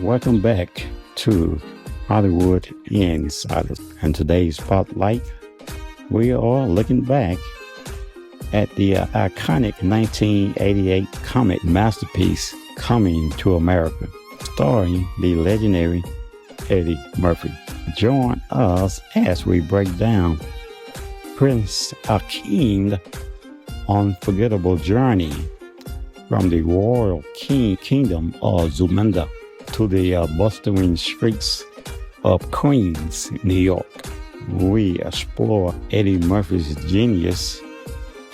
Welcome back to Hollywood Insiders. And today's spotlight, we are looking back at the iconic 1988 comic masterpiece, Coming to America, starring the legendary Eddie Murphy. Join us as we break down Prince Akeem's unforgettable journey from the royal kingdom of Zamunda to the bustling streets of Queens, New York. We explore Eddie Murphy's genius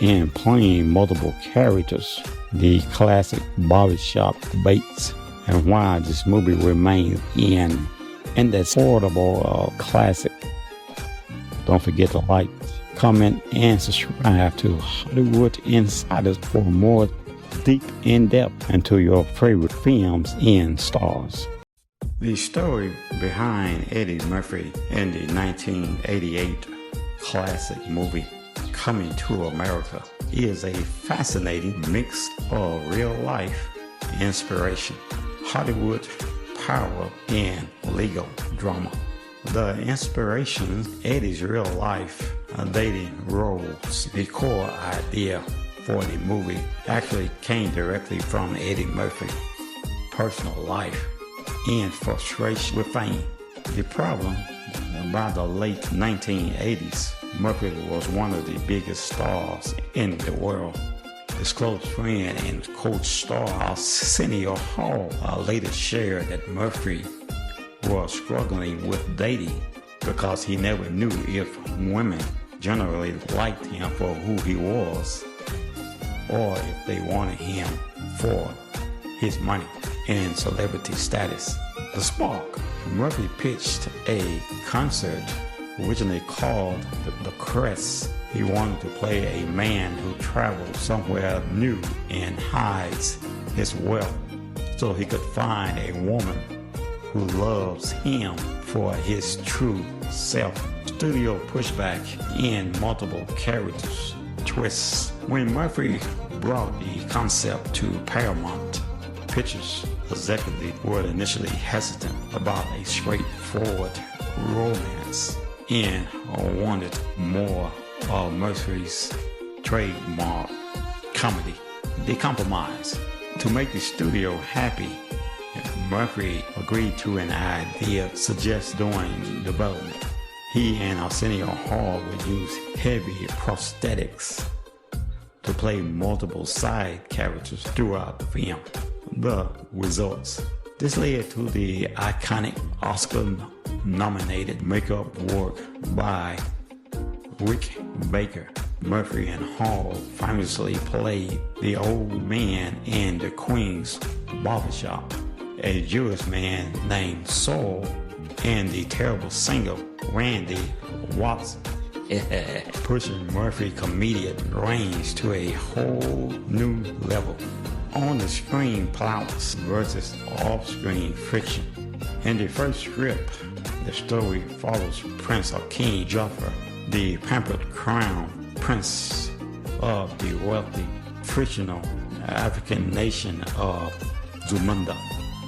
in playing multiple characters, the classic barbershop debates, and why this movie remains in that affordable classic. Don't forget to like, comment, and subscribe to Hollywood Insiders for more deep in-depth into your favorite films and stars. The story behind Eddie Murphy in the 1988 classic movie Coming to America is a fascinating mix of real-life inspiration, Hollywood power, and legal drama. The inspiration, Eddie's real-life dating roles, the core idea for the movie actually came directly from Eddie Murphy's personal life and frustration with fame. The problem, by the late 1980s, Murphy was one of the biggest stars in the world. His close friend and co-star Arsenio Hall later shared that Murphy was struggling with dating because he never knew if women generally liked him for who he was or if they wanted him for his money and celebrity status. The spark, Murphy pitched a concert originally called The Crest. He wanted to play a man who travels somewhere new and hides his wealth so he could find a woman who loves him for his true self. Studio pushback and multiple characters twists. When Murphy brought the concept to Paramount Pictures, executives were initially hesitant about a straightforward romance and wanted more of Murphy's trademark comedy. They compromised. To make the studio happy, Murphy agreed to an idea suggested during development. He and Arsenio Hall would use heavy prosthetics to play multiple side characters throughout the film. The results. This led to the iconic Oscar-nominated makeup work by Rick Baker. Murphy and Hall famously played the old man in the Queen's barbershop, a Jewish man named Saul, and the terrible singer Randy Watson, pushing Murphy's comedic range to a whole new level. On the screen prowess versus off-screen friction. In the first script, the story follows Prince Akeem Jafar, the pampered crown prince of the wealthy, fictional African nation of Zamunda.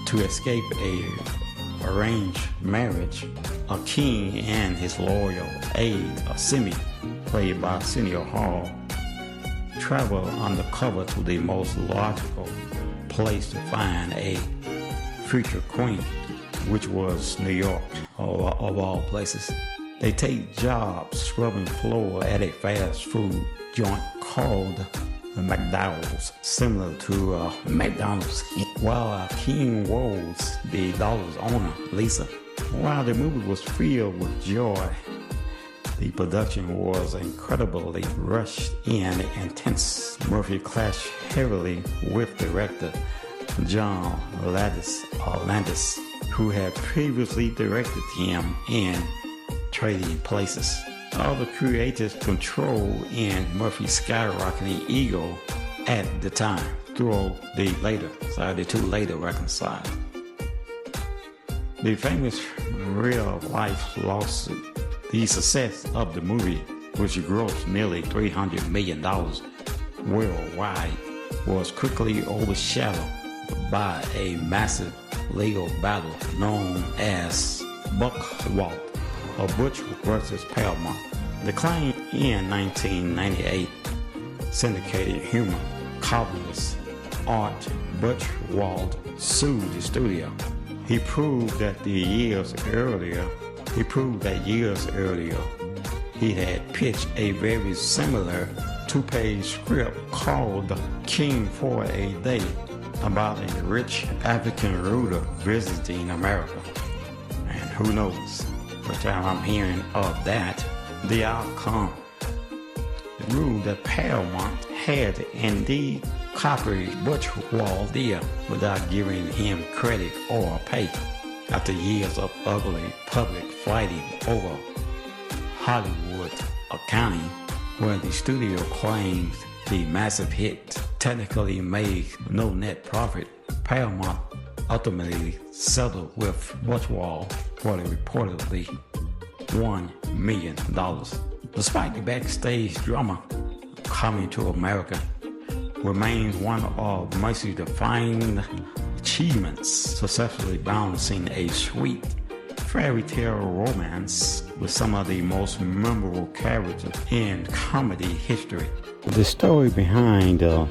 To escape a arranged marriage, Akeem and his loyal aide, Simi, played by Arsenio Hall, travel undercover to the most logical place to find a future queen, which was New York, of all places. They take jobs scrubbing floor at a fast food joint called the McDowell's, similar to McDonald's, while King Woes, the daughter's owner, Lisa. While the movie was filled with joy, the production was incredibly rushed and intense. Murphy clashed heavily with director John Landis, who had previously directed him in Trading Places. Other creative control and Murphy's skyrocketing ego at the time, though the two later reconciled. The famous real-life lawsuit. The success of the movie, which grossed nearly $300 million worldwide, was quickly overshadowed by a massive legal battle known as Buckwalk or Butch versus Paramount. The claim in 1998, syndicated humor columnist Art Butchwald sued the studio. He proved that years earlier, he had pitched a very similar two-page script called King for a Day about a rich African ruler visiting America. And who knows, by the time I'm hearing of that, the outcome. The rule that Paramount had indeed copied Butchwald's deal without giving him credit or pay. After years of ugly public fighting over Hollywood accounting, where the studio claims the massive hit technically made no net profit, Paramount ultimately settled with Butchwald for the reportedly $1 million. Despite the backstage drama, Coming to America remains one of Mercy's defining achievements, successfully balancing a sweet fairy tale romance with some of the most memorable characters in comedy history. The story behind the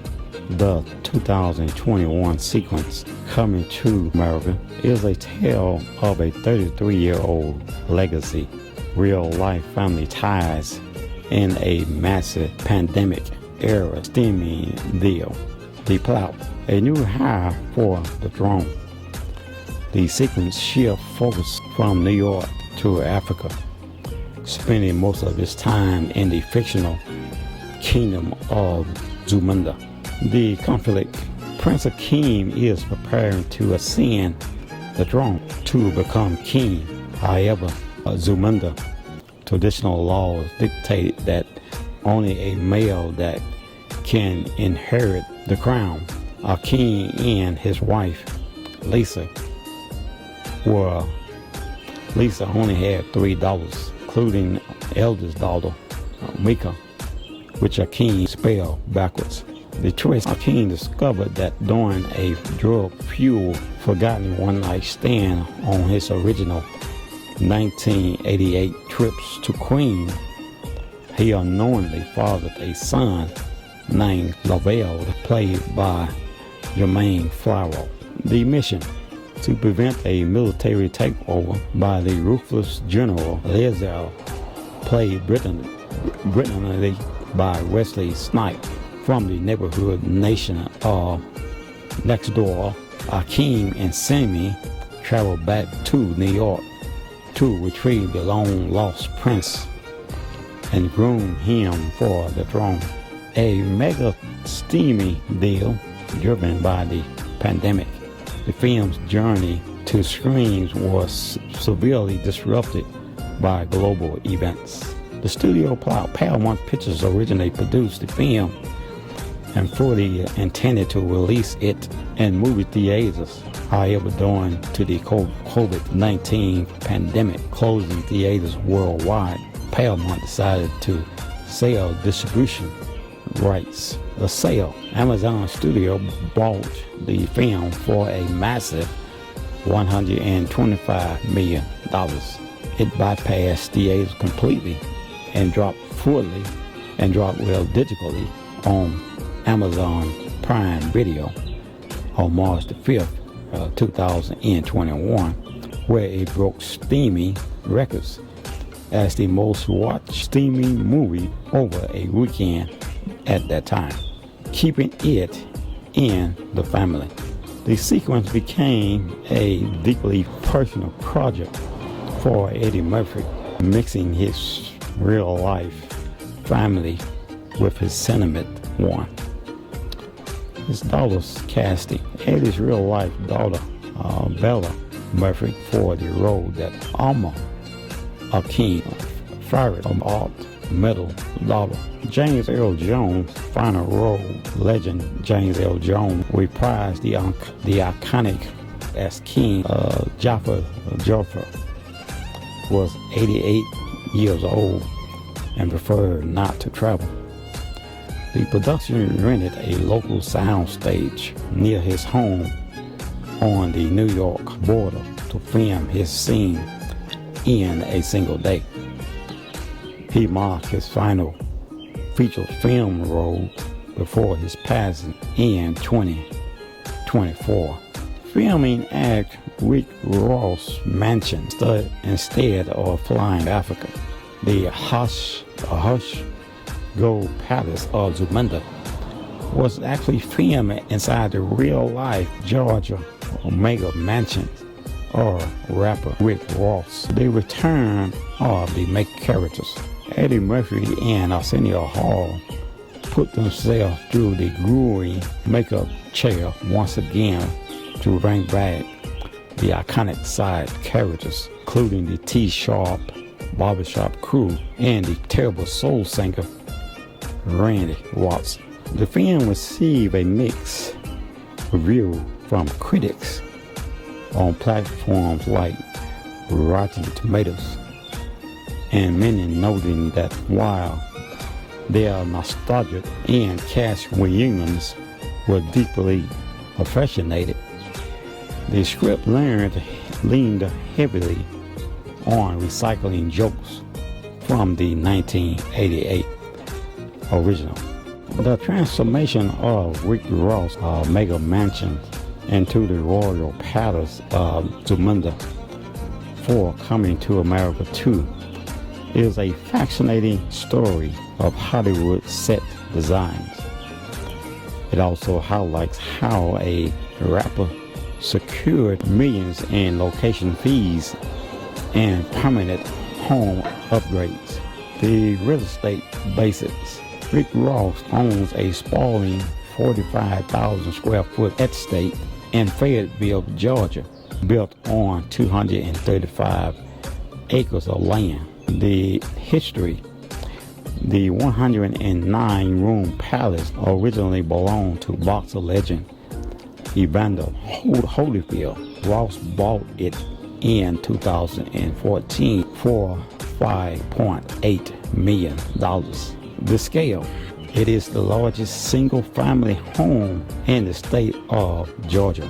2021 sequence, Coming to America, is a tale of a 33-year-old legacy, real-life family ties, in a massive pandemic era steaming deal. The plot, a new hire for the throne. The sequence shifts focus from New York to Africa, spending most of his time in the fictional kingdom of Zamunda. The conflict, Prince Akeem is preparing to ascend the throne to become king. However, Zamunda traditional laws dictate that only a male that can inherit the crown. Akeem and his wife, Lisa only had 3 daughters, including eldest daughter, Mika, which Akeem spelled backwards. The twist, Akeem discovered that during a drug-fueled, forgotten one-night stand on his original 1988 trips to Queen, he unknowingly fathered a son named Lavelle, played by Jermaine Flower. The mission, to prevent a military takeover by the ruthless General Lazel, played brilliantly by Wesley Snipes. From the neighborhood nation of next door, Akeem and Sammy traveled back to New York to retrieve the long-lost prince and groom him for the throne. A mega steamy deal driven by the pandemic. The film's journey to screens was severely disrupted by global events. The studio plot, Paramount Pictures originally produced the film and fully intended to release it in movie theaters. However, due to the COVID-19 pandemic closing theaters worldwide, Paramount decided to sell distribution rights. The sale, Amazon Studio bought the film for a massive $125 million. It bypassed theaters completely and dropped digitally on Amazon Prime Video on March the 5th, 2021, where it broke streaming records as the most watched streaming movie over a weekend at that time, keeping it in the family. The sequence became a deeply personal project for Eddie Murphy, mixing his real-life family with his sentiment one. His daughter's casting, Eddie's real-life daughter, Bella Murphy, for the role that Alma Akeem fired from art middle daughter. James Earl Jones' final role, legend James Earl Jones reprised the iconic as King. Jafar was 88 years old and preferred not to travel. The production rented a local sound stage near his home on the New York border to film his scene in a single day. He marked his final feature film role before his passing in 2024. Filming at Rick Ross Mansion instead of flying to Africa. The Hush Gold Palace of Zamunda was actually filmed inside the real-life Georgia Omega Mansion or rapper Rick Ross. The return of the main characters, Eddie Murphy and Arsenio Hall, put themselves through the grueling makeup chair once again to bring back the iconic side characters, including the T-Sharp barbershop crew and the terrible soul singer Randy Watson. The film received a mixed review from critics on platforms like Rotten Tomatoes, and many noting that while their nostalgic and cast reunions were deeply affectionated, the script leaned heavily on recycling jokes from the 1988 original. The transformation of Rick Ross' mega mansion into the royal palace of Zamunda for Coming to America 2 is a fascinating story of Hollywood set designs. It also highlights how a rapper secured millions in location fees and permanent home upgrades. The real estate basics. Rick Ross owns a sprawling 45,000 square foot estate in Fayetteville, Georgia, built on 235 acres of land. The history. The 109-room palace originally belonged to boxer legend Evander Holyfield. Ross bought it in 2014 for $5.8 million. The scale. It is the largest single-family home in the state of Georgia.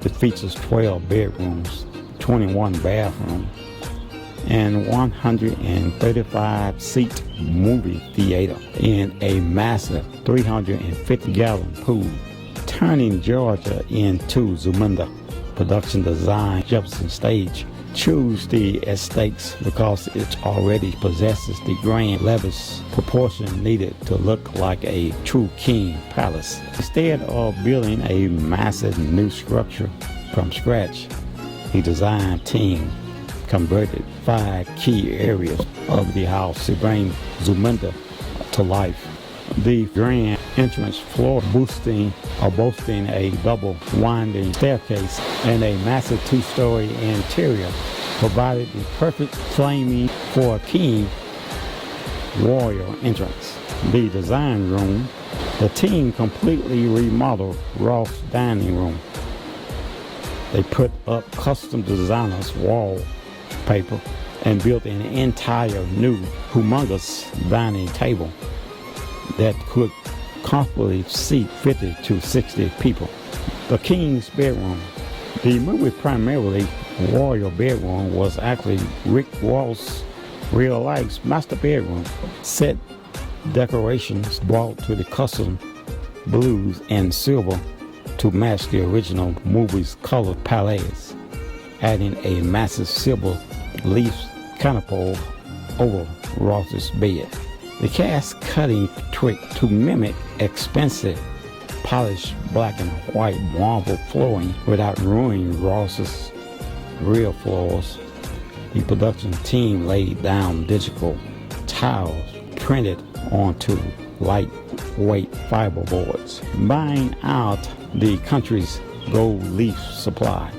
It features 12 bedrooms, 21 bathrooms, and 135-seat movie theater in a massive 350-gallon pool, turning Georgia into Zamunda. Production design. Jefferson Stage choose the estates because it already possesses the grand lavish proportion needed to look like a true king palace. Instead of building a massive new structure from scratch, the design team converted 5 key areas of the house to bring Zamunda to life. The grand entrance floor boasting a double winding staircase and a massive 2-story interior provided the perfect framing for a king royal entrance. The design room. The team completely remodeled Ross' dining room. They put up custom designers wallpaper and built an entire new humongous dining table that could comfortably seat 50 to 60 people. The king's bedroom. The movie primarily royal bedroom was actually Rick Ross' real-life master bedroom. Set decorations brought to the custom blues and silver to match the original movie's color palette, adding a massive silver leaf canopy over Ross's bed. The cast cutting trick to mimic expensive polished black and white marble flooring without ruining Ross's real floors. The production team laid down digital tiles printed onto lightweight fiber boards, buying out the country's gold leaf supply.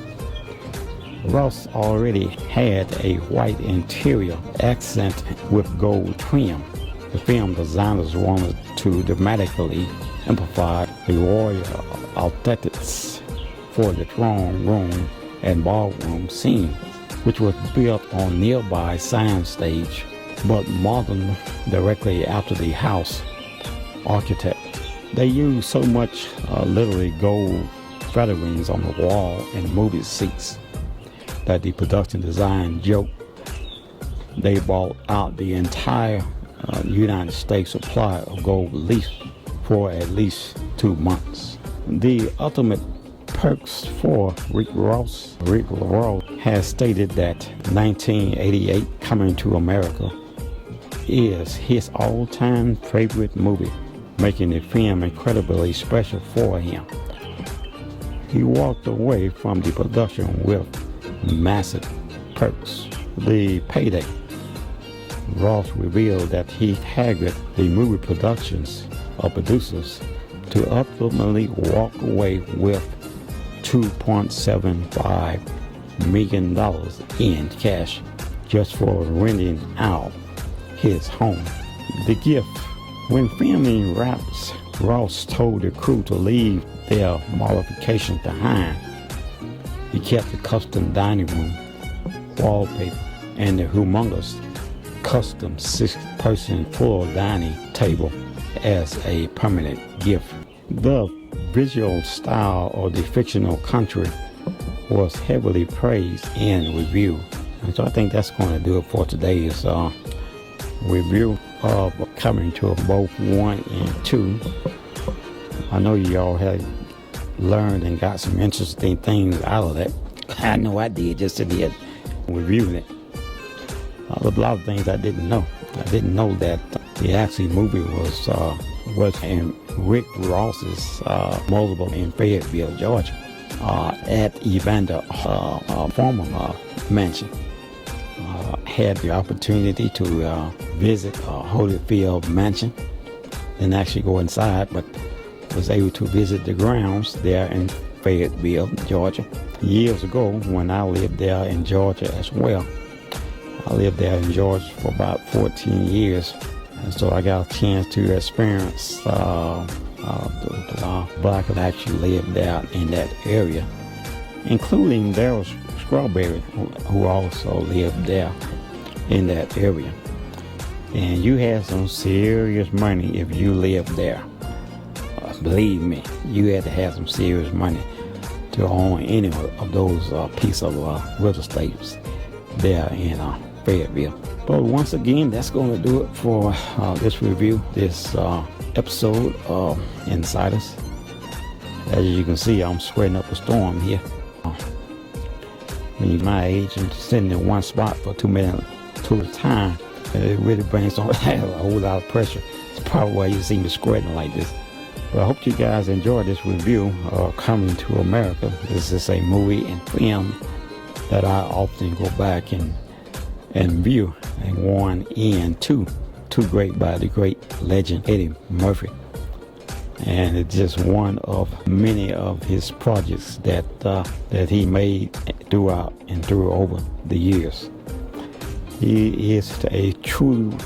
Ross already had a white interior accent with gold trim. The film designers wanted to dramatically amplify the royal aesthetics for the throne room and ballroom scene, which was built on nearby soundstage, but modeled directly after the house architect. They used so much literally gold featherings on the wall and movie seats that the production design joked they bought out the entire United States supply of gold leaf for at least 2 months. The ultimate perks for Rick Ross has stated that 1988 Coming to America is his all-time favorite movie, making the film incredibly special for him. He walked away from the production with massive perks. The payday. Ross revealed that he targeted the movie producers to ultimately walk away with $2.75 million in cash just for renting out his home. The gift. When filming wraps, Ross told the crew to leave their modifications behind. He kept the custom dining room wallpaper and the humongous custom 6-person full dining table as a permanent gift. The visual style of the fictional country was heavily praised in review. And so I think that's going to do it for today's review of Coming to both 1 and 2. I know you all have learned and got some interesting things out of that. I know I did just in the reviewing it. A lot of things I didn't know. I didn't know that the actual movie was in Rick Ross's multiple in Fayetteville, Georgia, at Evander former mansion. Had the opportunity to visit Holyfield mansion. Didn't actually go inside, but was able to visit the grounds there in Fayetteville, Georgia. Years ago, when I lived there in Georgia as well. I lived there in Georgia for about 14 years, and so I got a chance to experience the black that actually lived there in that area, including Daryl Strawberry, who also lived there in that area. And you had some serious money if you lived there. Believe me, you had to have some serious money to own any of those piece of real estates there in Fayetteville. But once again, that's going to do it for this review, this episode of Insiders. As you can see, I'm sweating up a storm here. When you're my age and sitting in one spot for 2 minutes at a time, it really brings on a whole lot of pressure. It's probably why you see me sweating like this. But I hope you guys enjoyed this review of Coming to America. This is a movie and film that I often go back and view, and 1 and 2. Too Great by the great legend Eddie Murphy. And it's just one of many of his projects that he made throughout and through over the years. He is a true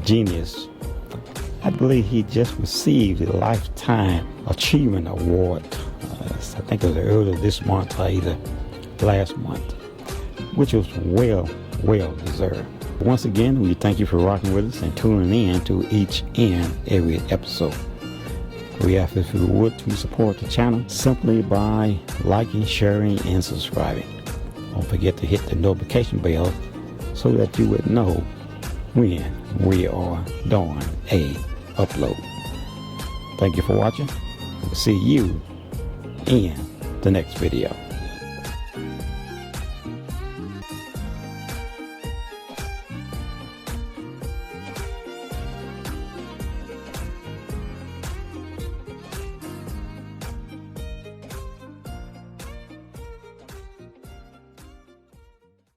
genius. I believe he just received a Lifetime Achievement Award. I think it was earlier this month or either last month, which was well deserved. Once again, we thank you for rocking with us and tuning in to each and every episode. We ask if you would to support the channel simply by liking, sharing, and subscribing. Don't forget to hit the notification bell so that you would know when we are doing a upload. Thank you for watching. We'll see you in the next video.